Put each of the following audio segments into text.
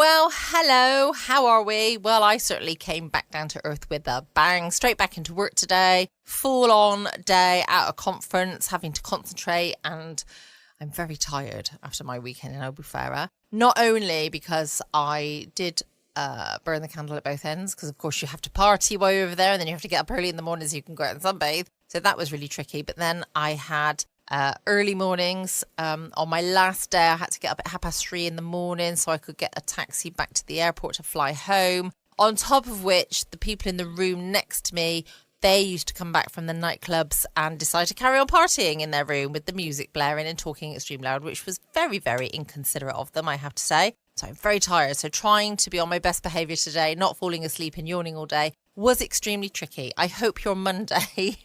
Well, hello, how are we? Well, I certainly came back down to earth with a bang, straight back into work today, full-on day at a conference, having to concentrate, and I'm very tired after my weekend in Albufeira. Not only because I did burn the candle at both ends, because of course you have to party while you're over there, and then you have to get up early in the morning so you can go out and sunbathe, so that was really tricky, but then I had early mornings. On my last day, I had to get up at 3:30 in the morning so I could get a taxi back to the airport to fly home. On top of which, the people in the room next to me, they used to come back from the nightclubs and decide to carry on partying in their room with the music blaring and talking extremely loud, which was very, very inconsiderate of them, I have to say. So I'm very tired. So trying to be on my best behaviour today, not falling asleep and yawning all day, was extremely tricky. I hope your Monday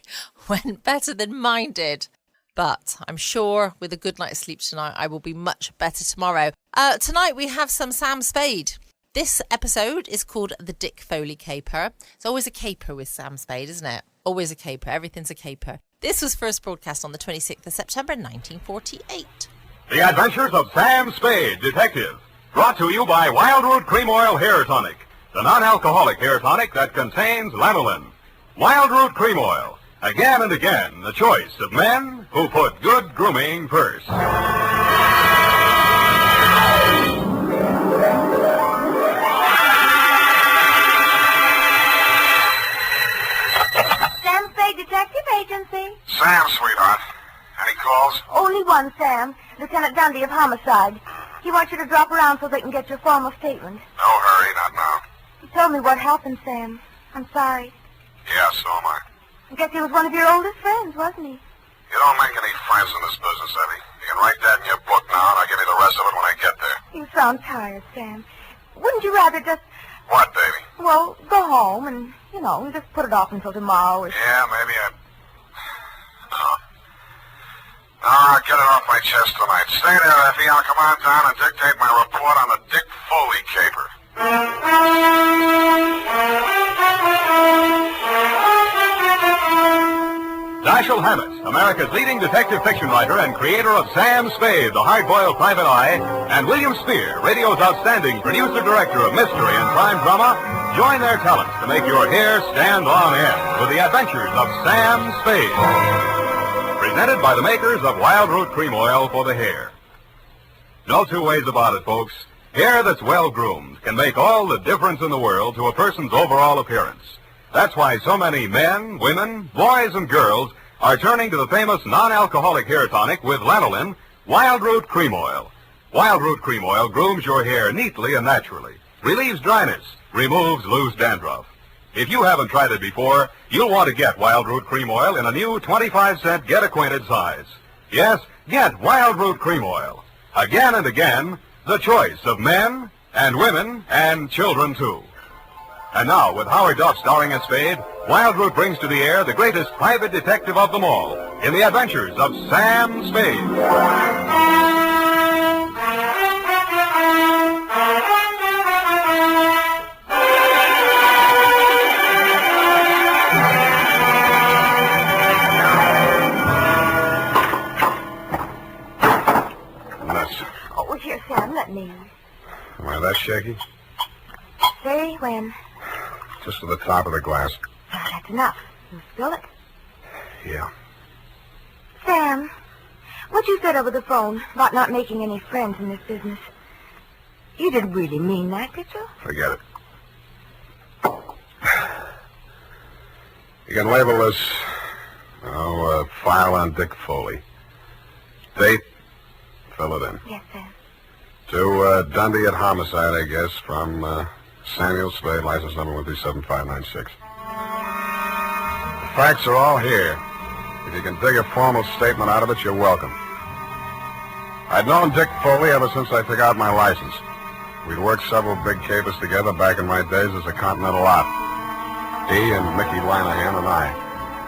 went better than mine did. But I'm sure with a good night's sleep tonight, I will be much better tomorrow. Tonight we have some Sam Spade. This episode is called The Dick Foley Caper. It's always a caper with Sam Spade, isn't it? Always a caper. Everything's a caper. This was first broadcast on the 26th of September, 1948. The Adventures of Sam Spade, Detective. Brought to you by Wildroot Cream Oil Hair Tonic, the non-alcoholic hair tonic that contains lanolin. Wildroot Cream Oil. Again and again, the choice of men who put good grooming first. Sam Spade Detective Agency. Sam, sweetheart. Any calls? Only one, Sam. Lieutenant Dundee of Homicide. He wants you to drop around so they can get your formal statement. No hurry, not now. He told me what happened, Sam. I'm sorry. Yeah, so am I. I guess he was one of your oldest friends, wasn't he? You don't make any friends in this business, Eddie. You can write that in your book now, and I'll give you the rest of it when I get there. You sound tired, Sam. Wouldn't you rather just, What, baby? well, go home and, just put it off until tomorrow or... Yeah, maybe No, I'll get it off my chest tonight. Stay there, Effie. I'll come on down and dictate my report on the Dick Foley caper. Dashiell Hammett, America's leading detective fiction writer and creator of Sam Spade, the hard-boiled private eye, and William Spear, radio's outstanding producer-director of mystery and crime drama, join their talents to make your hair stand on end with the Adventures of Sam Spade. Presented by the makers of Wildroot Cream Oil for the hair. No two ways about it, folks. Hair that's well-groomed can make all the difference in the world to a person's overall appearance. That's why so many men, women, boys, and girls are turning to the famous non-alcoholic hair tonic with lanolin, Wildroot Cream Oil. Wildroot Cream Oil grooms your hair neatly and naturally, relieves dryness, removes loose dandruff. If you haven't tried it before, you'll want to get Wildroot Cream Oil in a new 25-cent get-acquainted size. Yes, get Wildroot Cream Oil. Again and again, the choice of men and women and children, too. And now, with Howard Duff starring as Spade, Wildroot brings to the air the greatest private detective of them all in the adventures of Sam Spade. Oh, here, Sam, let me. Am I that shaky? Say when. Just to the top of the glass. That's enough. You spill it. Yeah. Sam, what you said over the phone about not making any friends in this business, you didn't really mean that, did you? Forget it. You can label this, file on Dick Foley. Date, fill it in. Yes, Sam. To Dundee at Homicide, I guess, from Samuel Spade, license number 137596. The facts are all here. If you can dig a formal statement out of it, you're welcome. I'd known Dick Foley ever since I took out my license. We'd worked several big capers together back in my days as a Continental Op. He and Mickey Linehan and I.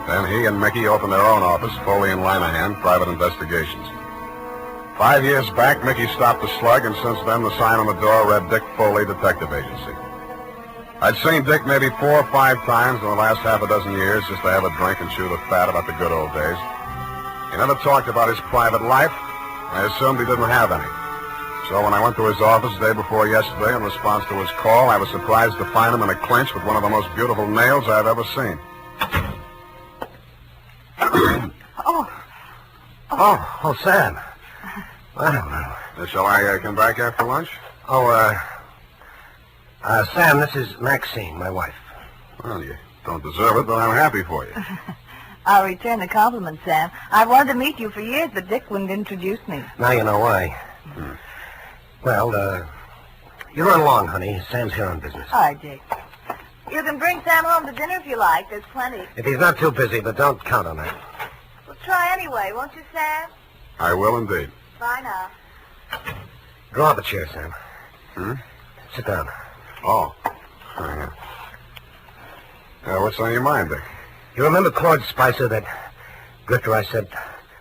Then he and Mickey opened their own office, Foley and Linehan, Private Investigations. 5 years back, Mickey stopped the slug, and since then the sign on the door read Dick Foley Detective Agency. I'd seen Dick maybe 4 or 5 times in the last half a dozen years just to have a drink and chew the fat about the good old days. He never talked about his private life. I assumed he didn't have any. So when I went to his office the day before yesterday in response to his call, I was surprised to find him in a clinch with one of the most beautiful nails I've ever seen. Oh, Sam. Well. Shall I come back after lunch? Sam, this is Maxine, my wife. Well, you don't deserve it, but I'm happy for you. I'll return the compliment, Sam. I've wanted to meet you for years, but Dick wouldn't introduce me. Now you know why. Well, you run along, honey. Sam's here on business. All right, Dick. You can bring Sam home to dinner if you like. There's plenty. If he's not too busy, but don't count on that. Well, try anyway, won't you, Sam? I will indeed. Bye now. Draw up a chair, Sam. Sit down. Oh. What's on your mind, Dick? You remember Claude Spicer, that grifter I sent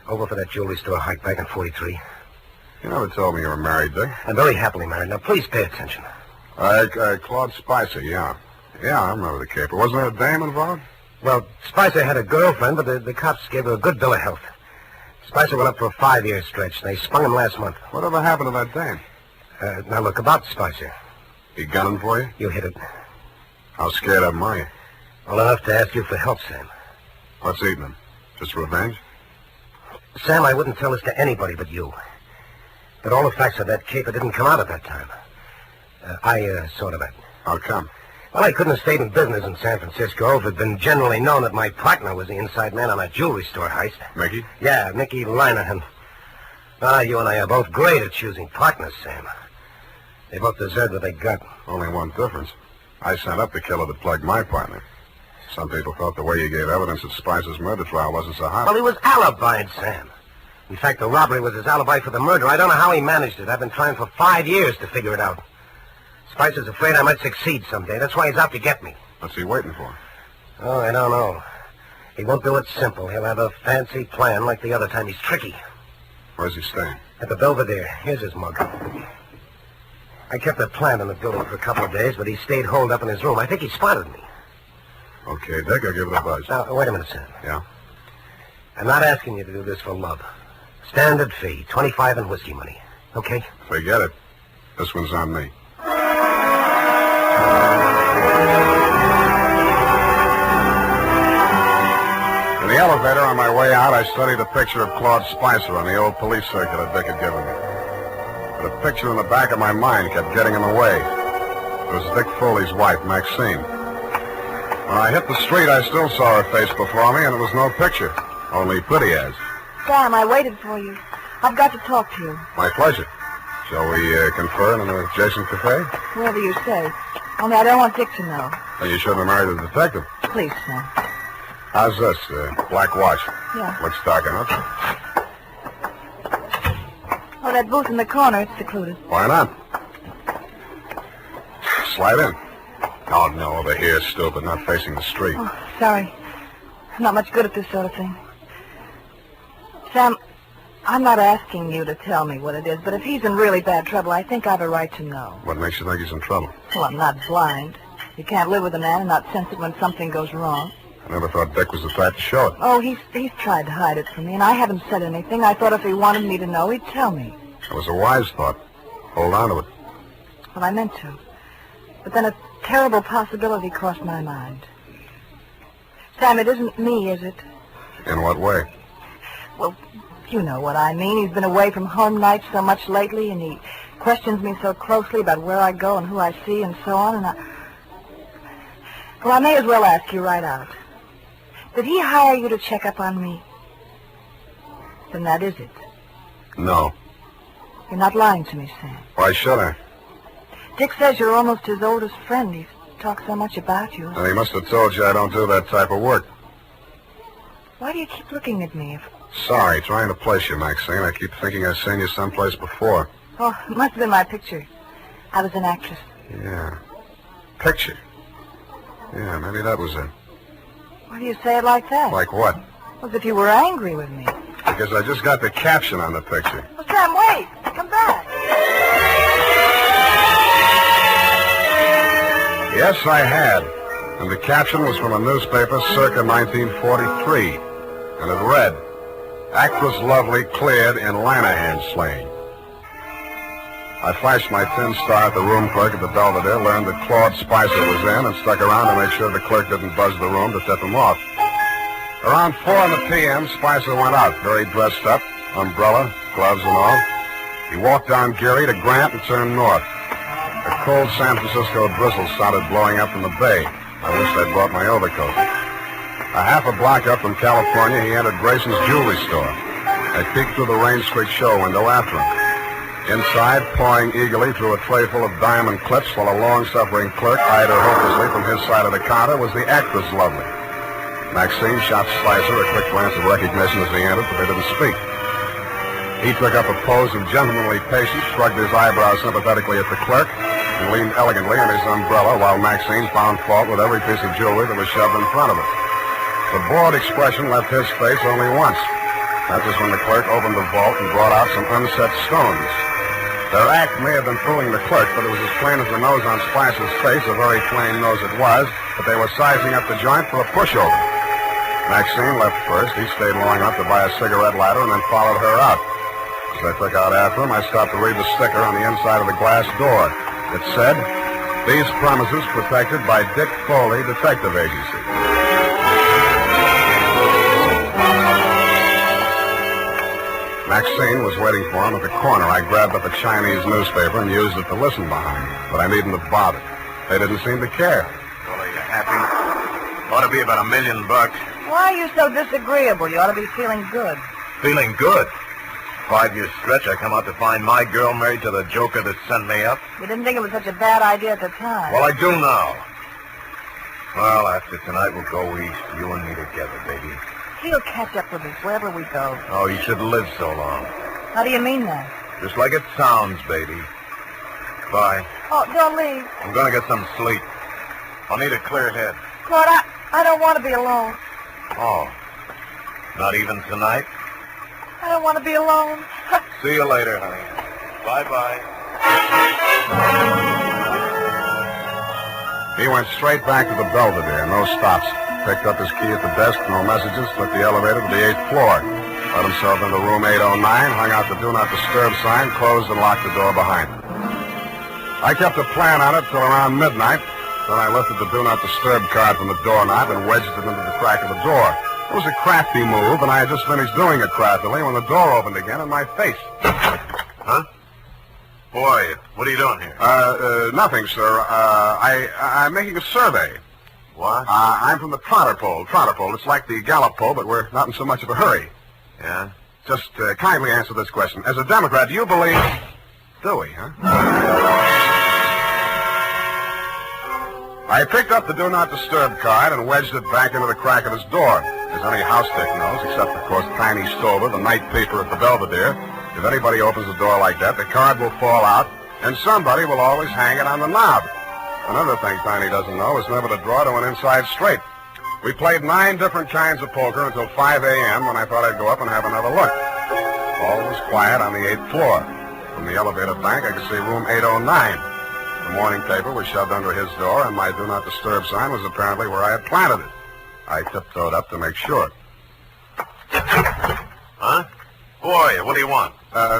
over for that jewelry store hike back in 43? You never told me you were married, Dick. I'm very happily married. Now, please pay attention. Claude Spicer, yeah. Yeah, I remember the caper. Wasn't there a dame involved? Well, Spicer had a girlfriend, but the cops gave her a good bill of health. Spicer went up for a 5-year stretch. They spun him last month. Whatever happened to that dame? Now, look, about Spicer. He gunning for you? You hit it. How scared of him are you? Well, enough to ask you for help, Sam. What's eating him? Just revenge? Sam, I wouldn't tell this to anybody but you. But all the facts of that caper didn't come out at that time. I saw to that. How come? Well, I couldn't have stayed in business in San Francisco if it had been generally known that my partner was the inside man on a jewelry store heist. Mickey? Yeah, Mickey Linehan. You and I are both great at choosing partners, Sam. They both deserve what they got. Only one difference. I sent up the killer that plugged my partner. Some people thought the way you gave evidence at Spicer's murder trial wasn't so hot. Well, he was alibied, Sam. In fact, the robbery was his alibi for the murder. I don't know how he managed it. I've been trying for 5 years to figure it out. Spicer's afraid I might succeed someday. That's why he's out to get me. What's he waiting for? Oh, I don't know. He won't do it simple. He'll have a fancy plan like the other time. He's tricky. Where's he staying? At the Belvedere. Here's his mug. I kept a plant in the building for a couple of days, but he stayed holed up in his room. I think he spotted me. Okay, Dick, I'll give it a buzz. Now, wait a minute, Sam. Yeah? I'm not asking you to do this for love. Standard fee, 25 in whiskey money. Okay? Forget it. This one's on me. In the elevator on my way out, I studied a picture of Claude Spicer on the old police circular Dick had given me. But a picture in the back of my mind kept getting in the way. It was Dick Foley's wife, Maxine. When I hit the street, I still saw her face before me, and it was no picture, only pretty as. Sam, I waited for you. I've got to talk to you. My pleasure. Shall we confer in an adjacent cafe? Whatever you say. Only I don't want Dick to know. Well, you shouldn't have married a detective. Please, Sam. How's this? Black watch. Yeah. Looks dark enough. Oh, that booth in the corner, it's secluded. Why not? Slide in. Oh, no, over here, stupid, not facing the street. Oh, sorry. I'm not much good at this sort of thing. Sam, I'm not asking you to tell me what it is, but if he's in really bad trouble, I think I have a right to know. What makes you think he's in trouble? Well, I'm not blind. You can't live with a man and not sense it when something goes wrong. I never thought Dick was the type to show it. Oh, he's tried to hide it from me, and I haven't said anything. I thought if he wanted me to know, he'd tell me. It was a wise thought. Hold on to it. Well, I meant to. But then a terrible possibility crossed my mind. Sam, it isn't me, is it? In what way? Well, you know what I mean. He's been away from home nights so much lately, and he questions me so closely about where I go and who I see and so on, and Well, I may as well ask you right out. Did he hire you to check up on me? Then that is it. No. You're not lying to me, Sam. Why should I? Dick says you're almost his oldest friend. He's talked so much about you. And he must have told you I don't do that type of work. Why do you keep looking at me? Sorry, trying to place you, Maxine. I keep thinking I've seen you someplace before. Oh, it must have been my picture. I was an actress. Yeah. Picture. Yeah, maybe that was it. Why do you say it like that? Like what? As if you were angry with me. Because I just got the caption on the picture. Well, Sam, wait. Come back. Yes, I had. And the caption was from a newspaper circa 1943. And it read, "Actress Lovely cleared in Linehan slaying." I flashed my tin star at the room clerk at the Belvedere, learned that Claude Spicer was in, and stuck around to make sure the clerk didn't buzz the room to tip him off. Around 4 p.m., Spicer went out, very dressed up, umbrella, gloves and all. He walked down Geary to Grant and turned north. A cold San Francisco drizzle sounded blowing up from the bay. I wished I'd brought my overcoat. A half a block up from California, he entered Grayson's jewelry store. I peeked through the rain-streaked show window after him. Inside, pawing eagerly through a tray full of diamond clips while a long-suffering clerk eyed her hopelessly from his side of the counter, was the actress Lovely. Maxine shot Spicer a quick glance of recognition as he entered, but they didn't speak. He took up a pose of gentlemanly patience, shrugged his eyebrows sympathetically at the clerk, and leaned elegantly on his umbrella while Maxine found fault with every piece of jewelry that was shoved in front of her. The bored expression left his face only once. That was when the clerk opened the vault and brought out some unset stones. Their act may have been fooling the clerk, but it was as plain as the nose on Spicer's face, a very plain nose it was, that they were sizing up the joint for a pushover. Maxine left first. He stayed long enough to buy a cigarette lighter and then followed her out. As I took out after him, I stopped to read the sticker on the inside of the glass door. It said, "These premises protected by Dick Foley Detective Agency." Maxine was waiting for him at the corner. I grabbed up a Chinese newspaper and used it to listen behind, but I needn't have bothered. They didn't seem to care. Well, are you happy? Ought to be about $1 million. Why are you so disagreeable? You ought to be feeling good. Feeling good? 5-year stretch, I come out to find my girl married to the joker that sent me up. You didn't think it was such a bad idea at the time. Well, I do now. Well, after tonight, we'll go east, you and me together, baby. He'll catch up with us wherever we go. Oh, you should live so long. How do you mean that? Just like it sounds, baby. Bye. Oh, don't leave. I'm gonna get some sleep. I'll need a clear head. Claude, I don't want to be alone. Oh, not even tonight? I don't want to be alone. See you later, honey. Bye-bye. He went straight back to the Belvedere, no stops. Picked up his key at the desk, no messages, took the elevator to the 8th floor. Let himself into room 809, hung out the Do Not Disturb sign, closed and locked the door behind him. I kept a plan on it till around midnight. Then I lifted the Do Not Disturb card from the doorknob and wedged it into the crack of the door. It was a crafty move, and I had just finished doing it craftily when the door opened again in my face. Huh? Boy, what are you doing here? Nothing, sir. I'm making a survey. What? I'm from the Trotter Pole. It's like the Gallup poll, but we're not in so much of a hurry. Yeah? Just kindly answer this question. As a Democrat, do you believe... Do we, huh? I picked up the Do Not Disturb card and wedged it back into the crack of his door. As any house dick knows, except, of course, Tiny Stover, the night paper at the Belvedere, if anybody opens the door like that, the card will fall out, and somebody will always hang it on the knob. Another thing Tiny doesn't know is never to draw to an inside straight. We played 9 different kinds of poker until 5 a.m. when I thought I'd go up and have another look. All was quiet on the 8th floor. From the elevator bank, I could see room 809. The morning paper was shoved under his door, and my Do Not Disturb sign was apparently where I had planted it. I tiptoed up to make sure. Huh? Boy, what do you want?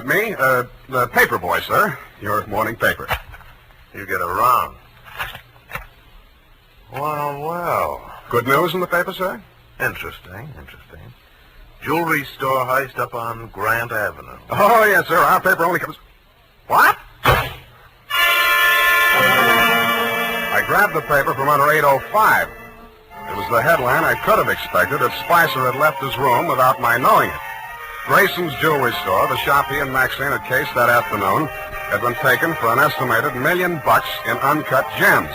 Me? The paper boy, sir. Your morning paper. You get around. Well. Good news in the paper, sir? Interesting. Jewelry store heist up on Grant Avenue. Oh, yes, sir. Our paper only comes... What? I grabbed the paper from under 805. It was the headline I could have expected if Spicer had left his room without my knowing it. Grayson's jewelry store, the shop he and Maxine had cased that afternoon, had been taken for an estimated $1 million in uncut gems.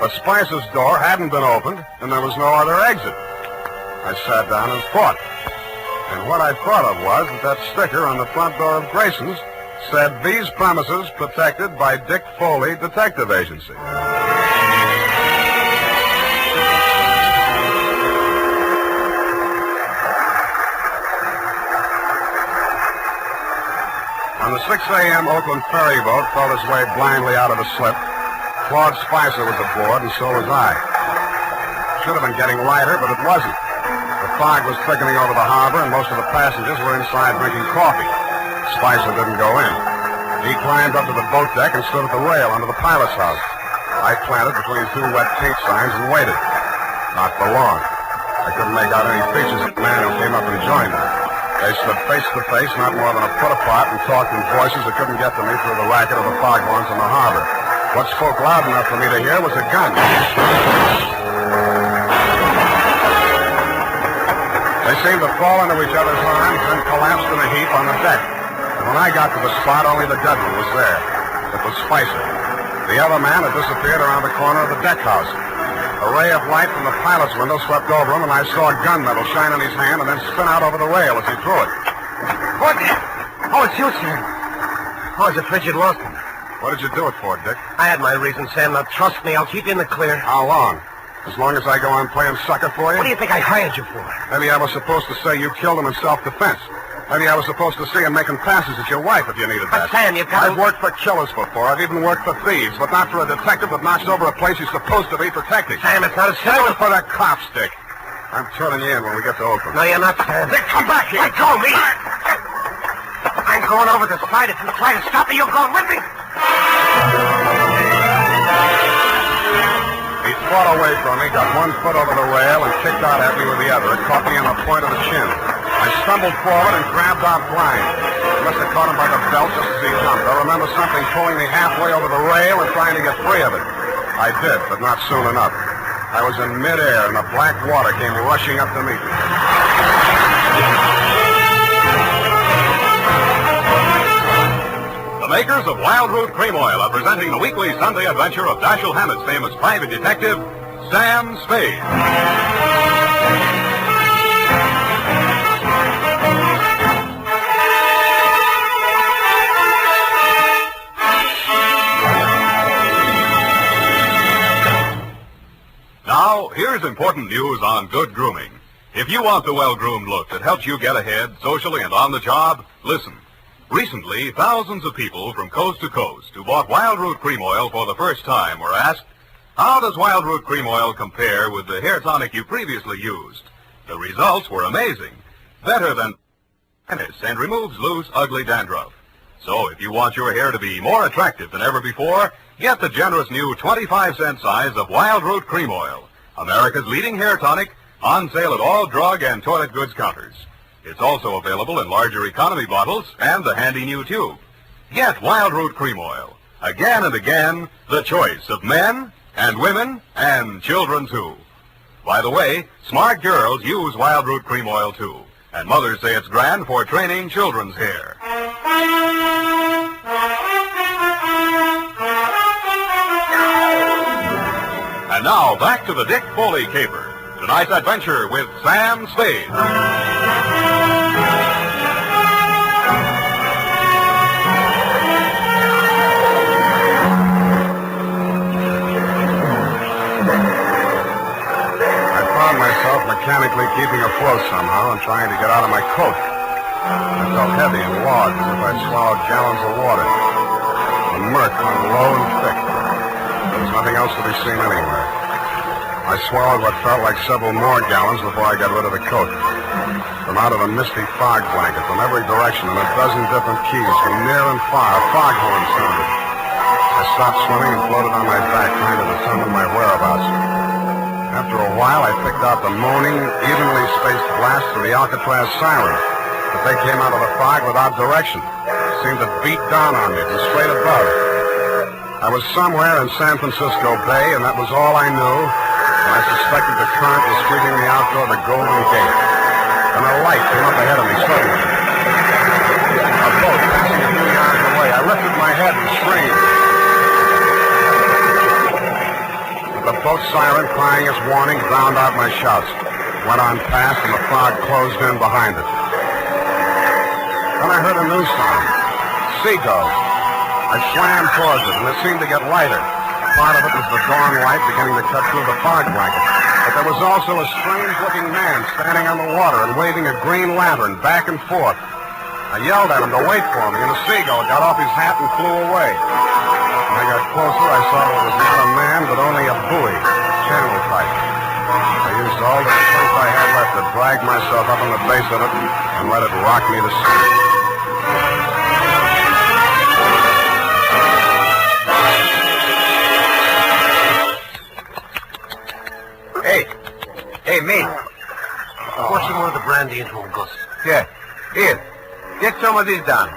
But Spicer's door hadn't been opened, and there was no other exit. I sat down and thought. And what I thought of was that sticker on the front door of Grayson's said, "These premises protected by Dick Foley Detective Agency." On the 6 a.m. Oakland ferry boat felt its way blindly out of a slip. Claude Spicer was aboard, and so was I. Should have been getting lighter, but it wasn't. The fog was thickening over the harbor, and most of the passengers were inside drinking coffee. Spicer didn't go in. He climbed up to the boat deck and stood at the rail under the pilot's house. I planted between two wet paint signs and waited. Not for long. I couldn't make out any features of the man who came up and joined me. They stood face to face, not more than a foot apart, and talked in voices that couldn't get to me through the racket of the foghorns in the harbor. What spoke loud enough for me to hear was a gun. They seemed to fall into each other's arms and collapsed in a heap on the deck. And when I got to the spot, only the dead one was there. It was Spicer. The other man had disappeared around the corner of the deck house. A ray of light from the pilot's window swept over him, and I saw a gunmetal shine in his hand and then spin out over the rail as he threw it. What? Oh, it's you, Sam. Oh, I was afraid you'd lost him. What did you do it for, Dick? I had my reasons, Sam. Now, trust me, I'll keep you in the clear. How long? As long as I go on playing sucker for you? What do you think I hired you for? Maybe I was supposed to say you killed him in self-defense. Maybe I was supposed to see him making passes at your wife if you needed that. But, Sam, you've got I've worked for killers before. I've even worked for thieves, but not for a detective that knocks over a place he's supposed to be protecting. Sam, it's not as Save simple. it for the cops, Dick. I'm turning you in when we get to Oakland. No, you're not, Sam. Dick, come back here. Let go of me. I'm going over the side. If you try to stop me, you're going with me. He fought away from me, got 1 foot over the rail, and kicked out at me with the other. It caught me on the point of the chin. I stumbled forward and grabbed out blind. I must have caught him by the belt just as he jumped. I remember something pulling me halfway over the rail and trying to get free of it. I did, but not soon enough. I was in midair, and the black water came rushing up to meet me. The makers of Wild Root Cream Oil are presenting the weekly Sunday adventure of Dashiell Hammett's famous private detective, Sam Spade. Now, here's important news on good grooming. If you want the well-groomed look that helps you get ahead socially and on the job, listen. Recently, thousands of people from coast to coast who bought Wild Root Cream Oil for the first time were asked, how does Wild Root Cream Oil compare with the hair tonic you previously used? The results were amazing. Better than and removes loose, ugly dandruff. So if you want your hair to be more attractive than ever before, get the generous new 25-cent size of Wild Root Cream Oil, America's leading hair tonic, on sale at all drug and toilet goods counters. It's also available in larger economy bottles and the handy new tube. Get Wild Root Cream Oil. Again and again, the choice of men and women and children, too. By the way, smart girls use Wild Root Cream Oil, too. And mothers say it's grand for training children's hair. And now, back to the Dick Foley caper. Tonight's adventure with Sam Spade. Mechanically keeping afloat somehow and trying to get out of my coat. I felt heavy and large as if I'd swallowed gallons of water. The murk hung low and thick. There was nothing else to be seen anywhere. I swallowed what felt like several more gallons before I got rid of the coat. From out of a misty fog blanket, from every direction in a dozen different keys, from near and far, foghorns sounded. I stopped swimming and floated on my back, trying to determine my whereabouts. After a while, I picked out the moaning, evenly spaced blasts of the Alcatraz siren. But they came out of the fog without direction. Seemed to beat down on me from straight above. I was somewhere in San Francisco Bay, and that was all I knew. And I suspected the current was sweeping me out toward the Golden Gate. And a light came up ahead of me suddenly. A boat passing a few yards away. I lifted my head and screamed. The boat siren, crying its warning, drowned out my shouts. Went on past, and the fog closed in behind it. Then I heard a new sound. Seagulls. I swam towards it, and it seemed to get lighter. Part of it was the dawn light beginning to cut through the fog blanket. But there was also a strange-looking man standing on the water and waving a green lantern back and forth. I yelled at him to wait for me, and the seagull got off his hat and flew away. When I got closer, I saw it was not a man, but only a buoy, channel pipe. I used all the strength I had left to drag myself up on the base of it and let it rock me to sleep. mate. Pour some more of the brandy into him, Gus. Yeah. Here. Get some of this down.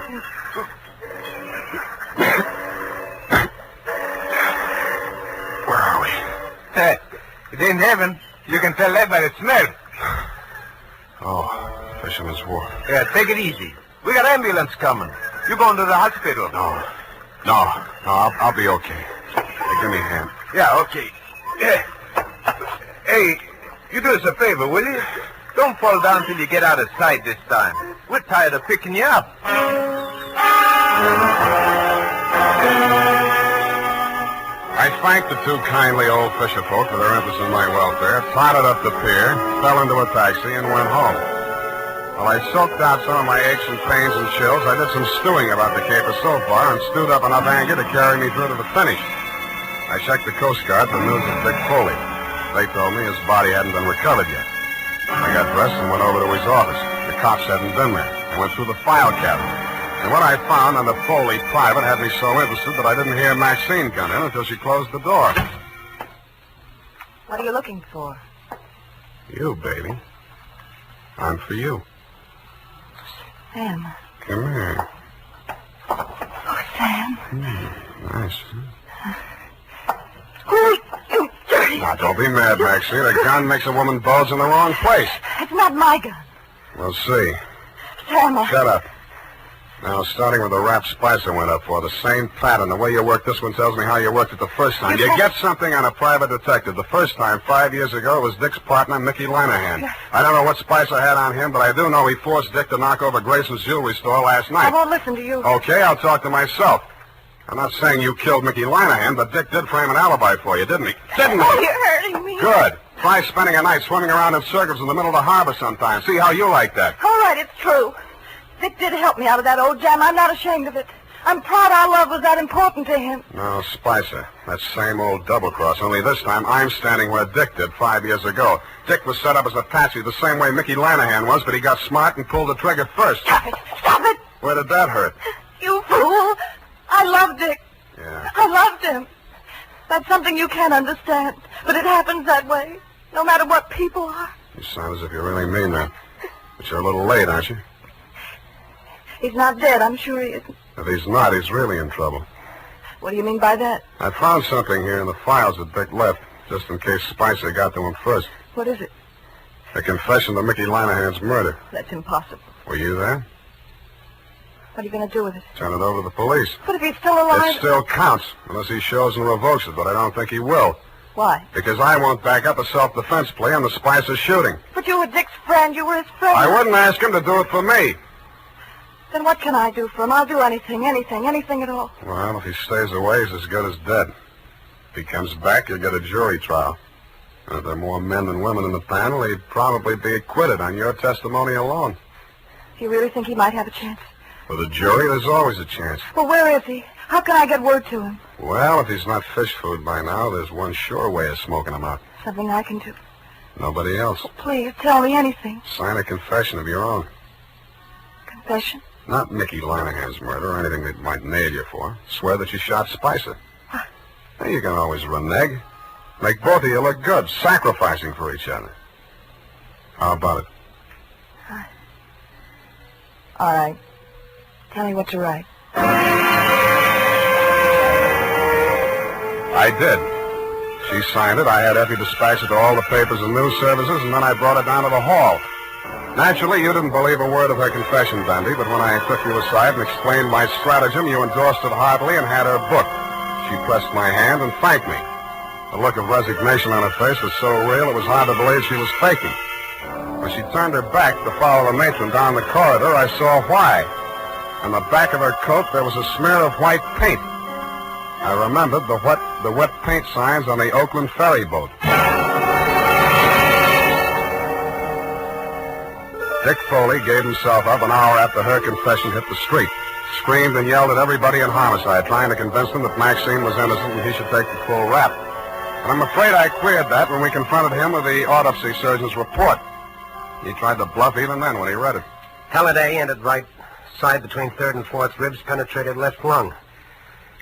Where are we? It ain't heaven. You can tell that by the smell. Oh, Fisherman's Wharf. Yeah, take it easy. We got ambulance coming. You going to the hospital? No, I'll be okay. Hey, give me a hand. Yeah, okay. Yeah. Hey, you do us a favor, will you? Don't fall down till you get out of sight this time. We're tired of picking you up. I thanked the two kindly old fisher folk for their interest in my welfare, trotted up the pier, fell into a taxi, and went home. While I soaked out some of my aches and pains and chills, I did some stewing about the caper so far and stewed up enough anger to carry me through to the finish. I checked the Coast Guard for news of Dick Foley. They told me his body hadn't been recovered yet. I got dressed and went over to his office. The cops hadn't been there. I went through the file cabinet. And what I found on the Foley private had me so interested that I didn't hear Maxine come in until she closed the door. What are you looking for? You, baby. I'm for you. Sam. Come here. Oh, Sam. Nice. Oh, you dirty... Now, don't be mad, Maxine. A gun makes a woman bulge in the wrong place. It's not my gun. We'll see. Sam, Shut up. Now, starting with the rap Spicer went up for, the same pattern. The way you worked this one tells me how you worked it the first time. You get something on a private detective. The first time, 5 years ago, it was Dick's partner, Mickey Lanahan. I don't know what Spicer had on him, but I do know he forced Dick to knock over Grayson's jewelry store last night. I won't listen to you. Okay, I'll talk to myself. I'm not saying you killed Mickey Lanahan, but Dick did frame an alibi for you, didn't he? Didn't he? Oh, you're hurting me. Good. Try spending a night swimming around in circles in the middle of the harbor sometime. See how you like that. All right, it's true. Dick did help me out of that old jam. I'm not ashamed of it. I'm proud our love was that important to him. No, Spicer. That same old double-cross, only this time I'm standing where Dick did 5 years ago. Dick was set up as a patsy the same way Mickey Lanahan was, but he got smart and pulled the trigger first. Stop it. Stop it. Where did that hurt? You fool. I love Dick. Yeah. I loved him. That's something you can't understand, but it happens that way, no matter what people are. You sound as if you really mean that. But you're a little late, aren't you? He's not dead, I'm sure he isn't. If he's not, he's really in trouble. What do you mean by that? I found something here in the files that Dick left, just in case Spicer got to him first. What is it? A confession to Mickey Lanahan's murder. That's impossible. Were you there? What are you going to do with it? Turn it over to the police. But if he's still alive... It still counts, unless he shows and revokes it, but I don't think he will. Why? Because I won't back up a self-defense plea on the Spicer shooting. But you were Dick's friend. You were his friend. I wouldn't ask him to do it for me. Then what can I do for him? I'll do anything at all. Well, if he stays away, he's as good as dead. If he comes back, you'll get a jury trial. And if there are more men than women in the panel, he'd probably be acquitted on your testimony alone. Do you really think he might have a chance? For the jury, there's always a chance. Well, where is he? How can I get word to him? Well, if he's not fish food by now, there's one sure way of smoking him out. Something I can do. Nobody else. Oh, please, tell me anything. Sign a confession of your own. Confession? Not Mickey Lanahan's murder or anything that might nail you for. Swear that you shot Spicer. Now, you can always renege. Make both of you look good, sacrificing for each other. How about it? All right. Tell me what to write. I did. She signed it. I had Effie dispatch it to all the papers and news services, and then I brought it down to the hall. Naturally, you didn't believe a word of her confession, Dundee, but when I took you aside and explained my stratagem, you endorsed it heartily and had her booked. She pressed my hand and thanked me. The look of resignation on her face was so real it was hard to believe she was faking. When she turned her back to follow the matron down the corridor, I saw why. On the back of her coat, there was a smear of white paint. I remembered the wet paint signs on the Oakland ferry boat. Dick Foley gave himself up an hour after her confession hit the street. Screamed and yelled at everybody in homicide, trying to convince them that Maxine was innocent and he should take the full rap. And I'm afraid I cleared that when we confronted him with the autopsy surgeon's report. He tried to bluff even then when he read it. Pellet A ended right side between third and fourth ribs, penetrated left lung.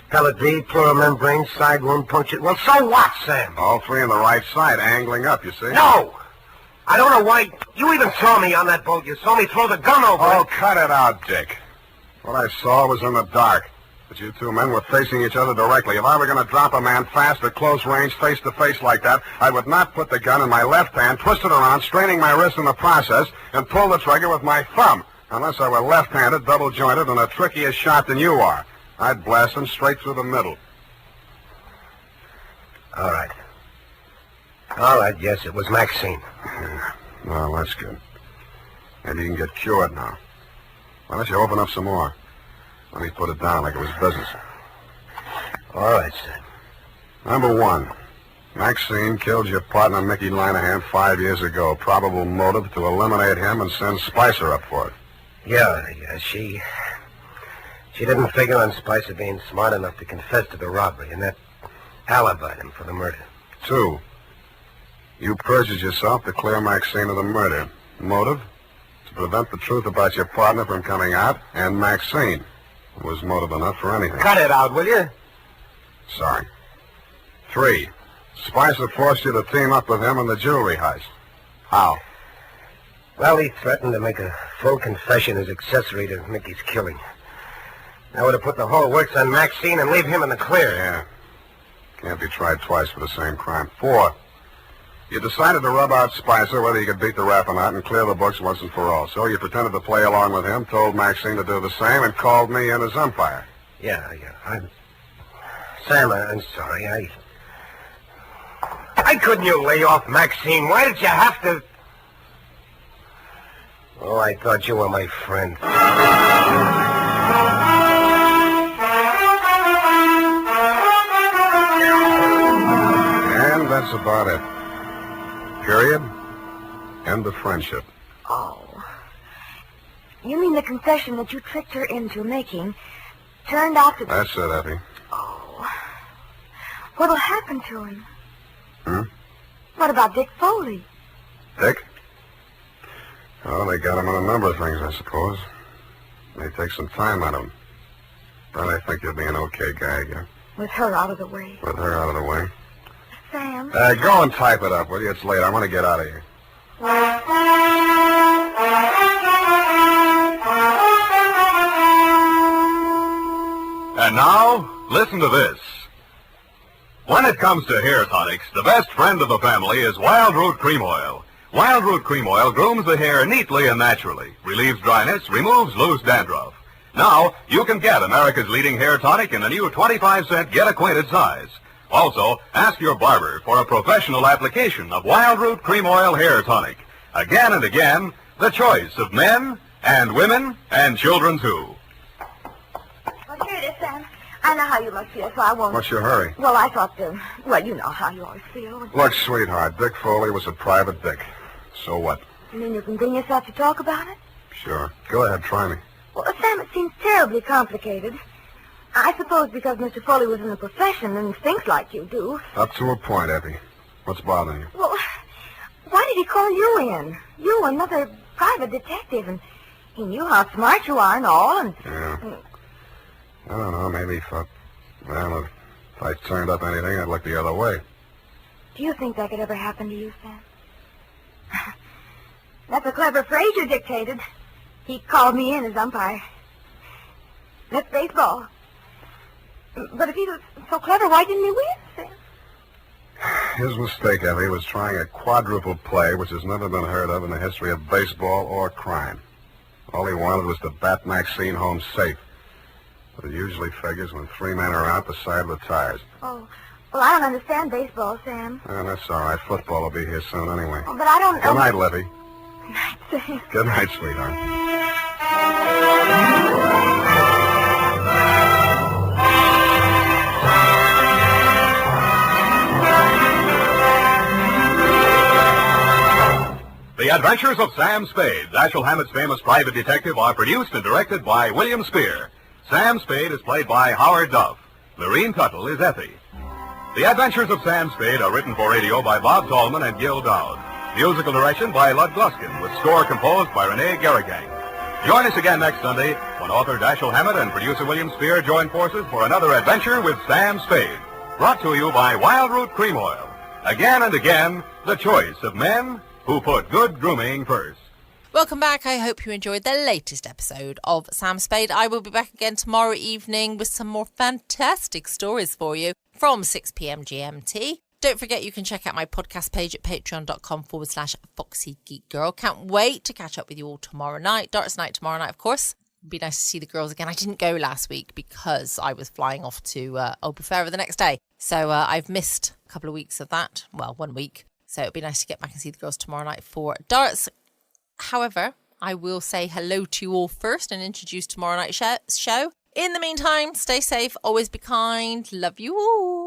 Pellet B, pleural membrane, side wound punctured. Well, so what, Sam? All three on the right side, angling up, you see? No! I don't know why. You even saw me on that boat. You saw me throw the gun over Oh, it. cut it out, Dick. What I saw was in the dark. But you two men were facing each other directly. If I were going to drop a man fast at close range, face to face like that, I would not put the gun in my left hand, twist it around, straining my wrist in the process, and pull the trigger with my thumb. Unless I were left-handed, double-jointed, and a trickier shot than you are. I'd blast him straight through the middle. All right. All right, yes, it was Maxine. Well, that's good. Maybe you can get cured now. Why don't you open up some more? Let me put it down like it was business. All right, sir. Number 1. Maxine killed your partner, Mickey Linehan, 5 years ago. Probable motive to eliminate him and send Spicer up for it. Yeah, she didn't figure on Spicer being smart enough to confess to the robbery, and that alibied him for the murder. 2. You perjured yourself to clear Maxine of the murder. Motive? To prevent the truth about your partner from coming out, and Maxine. Was motive enough for anything. Cut it out, will you? Sorry. 3. Spicer forced you to team up with him in the jewelry heist. How? Well, he threatened to make a full confession as accessory to Mickey's killing. That would have put the whole works on Maxine and leave him in the clear. Yeah. Can't be tried twice for the same crime. 4. You decided to rub out Spicer whether you could beat the rap or not and clear the books once and for all. So you pretended to play along with him, told Maxine to do the same, and called me in as umpire. Yeah. Sam, I'm sorry. Why couldn't you lay off Maxine? Why did you have to... Oh, I thought you were my friend. And that's about it. Period. End of friendship. Oh. You mean the confession that you tricked her into making turned out to... That's it, Effie. Oh. What'll happen to him? Hmm? What about Dick Foley? Dick? Oh, they got him on a number of things, I suppose. May take some time out of him. But I think he'll be an okay guy again. With her out of the way. With her out of the way. Sam? Go and type it up, will you? It's late. I want to get out of here. And now, listen to this. When it comes to hair tonics, the best friend of the family is Wild Root Cream Oil. Wild Root Cream Oil grooms the hair neatly and naturally, relieves dryness, removes loose dandruff. Now, you can get America's leading hair tonic in the new 25-cent get-acquainted size. Also, ask your barber for a professional application of Wild Root Cream Oil Hair Tonic. Again and again, the choice of men and women and children, too. Well, here it is, Sam. I know how you must feel, so I won't... What's your hurry? Well, I thought, well, you know how you always feel. Look, sweetheart, Dick Foley was a private dick. So what? You mean you can bring yourself to talk about it? Sure. Go ahead, try me. Well, Sam, it seems terribly complicated. I suppose because Mr. Foley was in the profession and thinks like you do. Up to a point, Effie. What's bothering you? Well, why did he call you in? You, another private detective, and he knew how smart you are and all, and... Yeah. I don't know, maybe if I turned up anything, I'd look the other way. Do you think that could ever happen to you, Sam? That's a clever phrase you dictated. He called me in as umpire. That's baseball. But if he was so clever, why didn't he win, Sam? His mistake, Effie, was trying a quadruple play, which has never been heard of in the history of baseball or crime. All he wanted was to bat Maxine home safe. But it usually figures when 3 men are out, the side retires. Oh, well, I don't understand baseball, Sam. That's all right. Football will be here soon anyway. Oh, but I don't... Good night, Livy. Good night, Sam. Good night, sweetheart. The Adventures of Sam Spade, Dashiell Hammett's famous private detective, are produced and directed by William Spear. Sam Spade is played by Howard Duff. Lorene Tuttle is Effie. The Adventures of Sam Spade are written for radio by Bob Tallman and Gil Dowd. Musical direction by Lud Gluskin, with score composed by Renee Garrigang. Join us again next Sunday when author Dashiell Hammett and producer William Spear join forces for another adventure with Sam Spade. Brought to you by Wild Root Cream Oil. Again and again, the choice of men who put good grooming first. Welcome back. I hope you enjoyed the latest episode of Sam Spade. I will be back again tomorrow evening with some more fantastic stories for you from 6 p.m. GMT. Don't forget you can check out my podcast page at patreon.com/foxygeekgirl. Can't wait to catch up with you all tomorrow night. Darts night tomorrow night, of course. It'd be nice to see the girls again. I didn't go last week because I was flying off to Albufeira the next day. So I've missed a couple of weeks of that. Well, 1 week. So it'd be nice to get back and see the girls tomorrow night for darts. However, I will say hello to you all first and introduce tomorrow night's show. In the meantime, stay safe, always be kind. Love you all.